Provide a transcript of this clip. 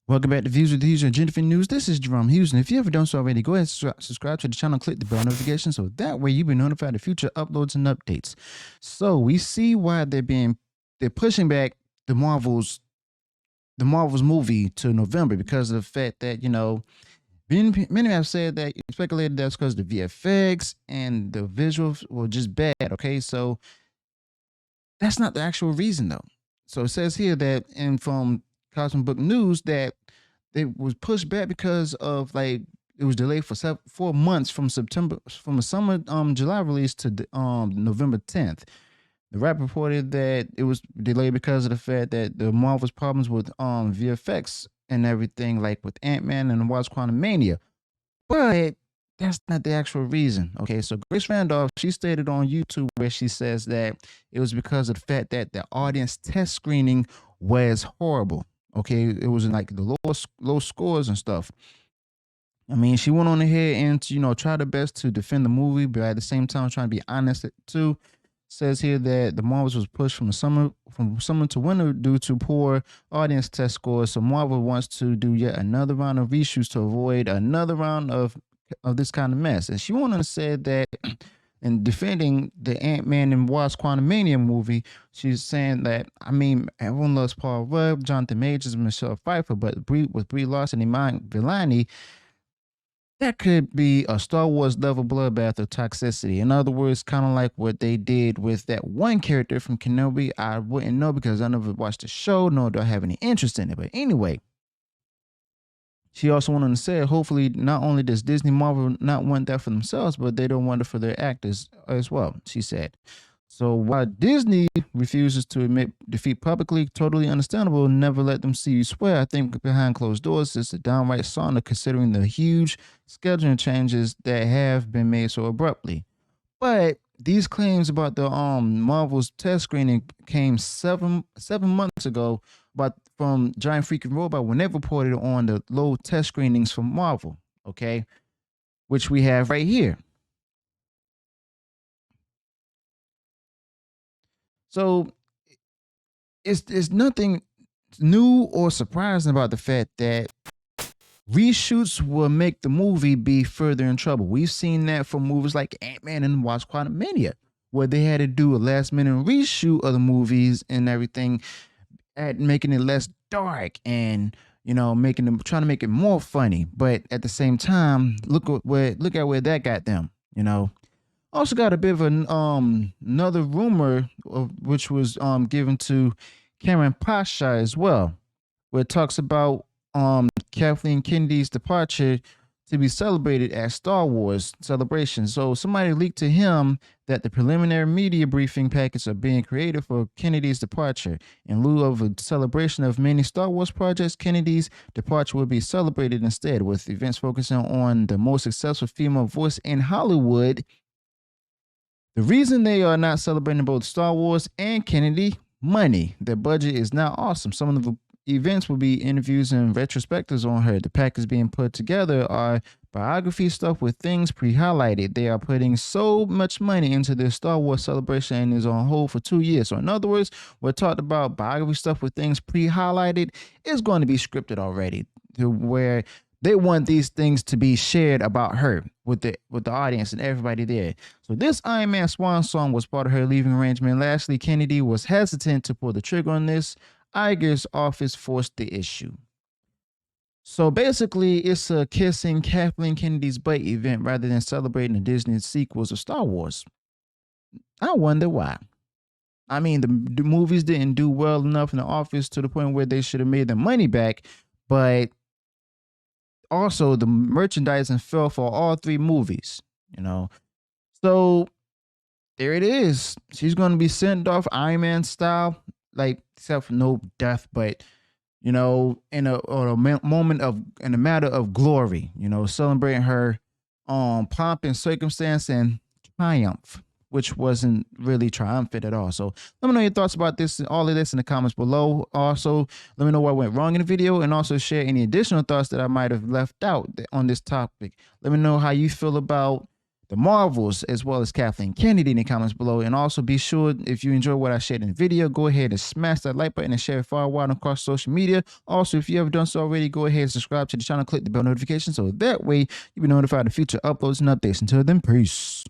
Welcome back to Views with Hughes and Jennifer News. This is Jerome Hughes, and if you haven't done so already, go ahead and subscribe to the channel, click the bell notification, so that way you'll be notified of future uploads and updates. So we see why they're pushing back the Marvel's movie to November because of the fact that many have said that speculated that's because the VFX and the visuals were just bad. Okay, so that's not the actual reason though. So it says here that from Cosmic Book News that it was pushed back because of it was delayed for 4 months from the summer July release to November 10th. The rap reported that it was delayed because of the fact that the Marvel's problems with VFX and everything, like with Ant-Man and the Wasp Quantumania. But that's not the actual reason. Okay, so Grace Randolph, she stated on YouTube where she says that it was because of the fact that the audience test screening was horrible. Okay, it was in like the low scores and stuff. I mean, she went on ahead and tried her best to defend the movie, but at the same time trying to be honest too. Says here that the Marvels was pushed from summer to winter due to poor audience test scores. So Marvel wants to do yet another round of reshoots to avoid another round of this kind of mess. And she went on to say that in defending the Ant-Man and Wasp Quantumania movie, she's saying that, I mean, everyone loves Paul Rudd, Jonathan Majors, and Michelle Pfeiffer, but with Brie Larson and Iman Vellani, that could be a Star Wars level bloodbath of toxicity. In other words, kind of like what they did with that one character from Kenobi. I wouldn't know because I never watched the show, nor do I have any interest in it. But anyway, she also went on to say, hopefully, not only does Disney Marvel not want that for themselves, but they don't want it for their actors as well, she said. So while Disney refuses to admit defeat publicly, totally understandable, never let them see you swear. I think behind closed doors it's a downright sauna considering the huge scheduling changes that have been made so abruptly. But these claims about the Marvel's test screening came seven months ago, but from Giant Freaking Robot when they reported on the low test screenings from Marvel, okay, which we have right here. So it's nothing new or surprising about the fact that reshoots will make the movie be further in trouble. We've seen that from movies like Ant-Man and Wasp Quantumania, where they had to do a last-minute reshoot of the movies and everything, at making it less dark and trying to make it more funny. But at the same time, look at where that got them. Also got a bit of another rumor which was given to Cameron Pasha as well, where it talks about Kathleen Kennedy's departure to be celebrated at Star Wars Celebration. So somebody leaked to him that the preliminary media briefing packets are being created for Kennedy's departure. In lieu of a celebration of many Star Wars projects, Kennedy's departure will be celebrated instead, with events focusing on the most successful female voice in Hollywood. The reason they are not celebrating both Star Wars and Kennedy, money. Their budget is now awesome. Some of the events will be interviews and retrospectives on her. The package being put together are biography stuff with things pre-highlighted. They are putting so much money into their Star Wars celebration and is on hold for 2 years. So in other words, we're talking about biography stuff with things pre-highlighted is going to be scripted already, to where they want these things to be shared about her with the audience and everybody there. So this Iron Man Swan song was part of her leaving arrangement. Lastly, Kennedy was hesitant to pull the trigger on this. Iger's office forced the issue. So basically, it's a kissing Kathleen Kennedy's butt event rather than celebrating the Disney sequels of Star Wars. I wonder why. I mean, the movies didn't do well enough in the office to the point where they should have made their money back, but also the merchandising fell for all three movies, So there it is. She's going to be sent off Iron Man style, like, except for no death, but in a matter of glory, celebrating her pomp and circumstance and triumph, which wasn't really triumphant at all. So let me know your thoughts about this, all of this in the comments below. Also, let me know what went wrong in the video, and also share any additional thoughts that I might have left out on this topic. Let me know how you feel about the Marvels, as well as Kathleen Kennedy in the comments below. And also be sure, if you enjoy what I shared in the video, go ahead and smash that like button and share it far wide across social media. Also, if you haven't done so already, go ahead and subscribe to the channel, click the bell notification so that way you'll be notified of future uploads and updates. Until then, peace.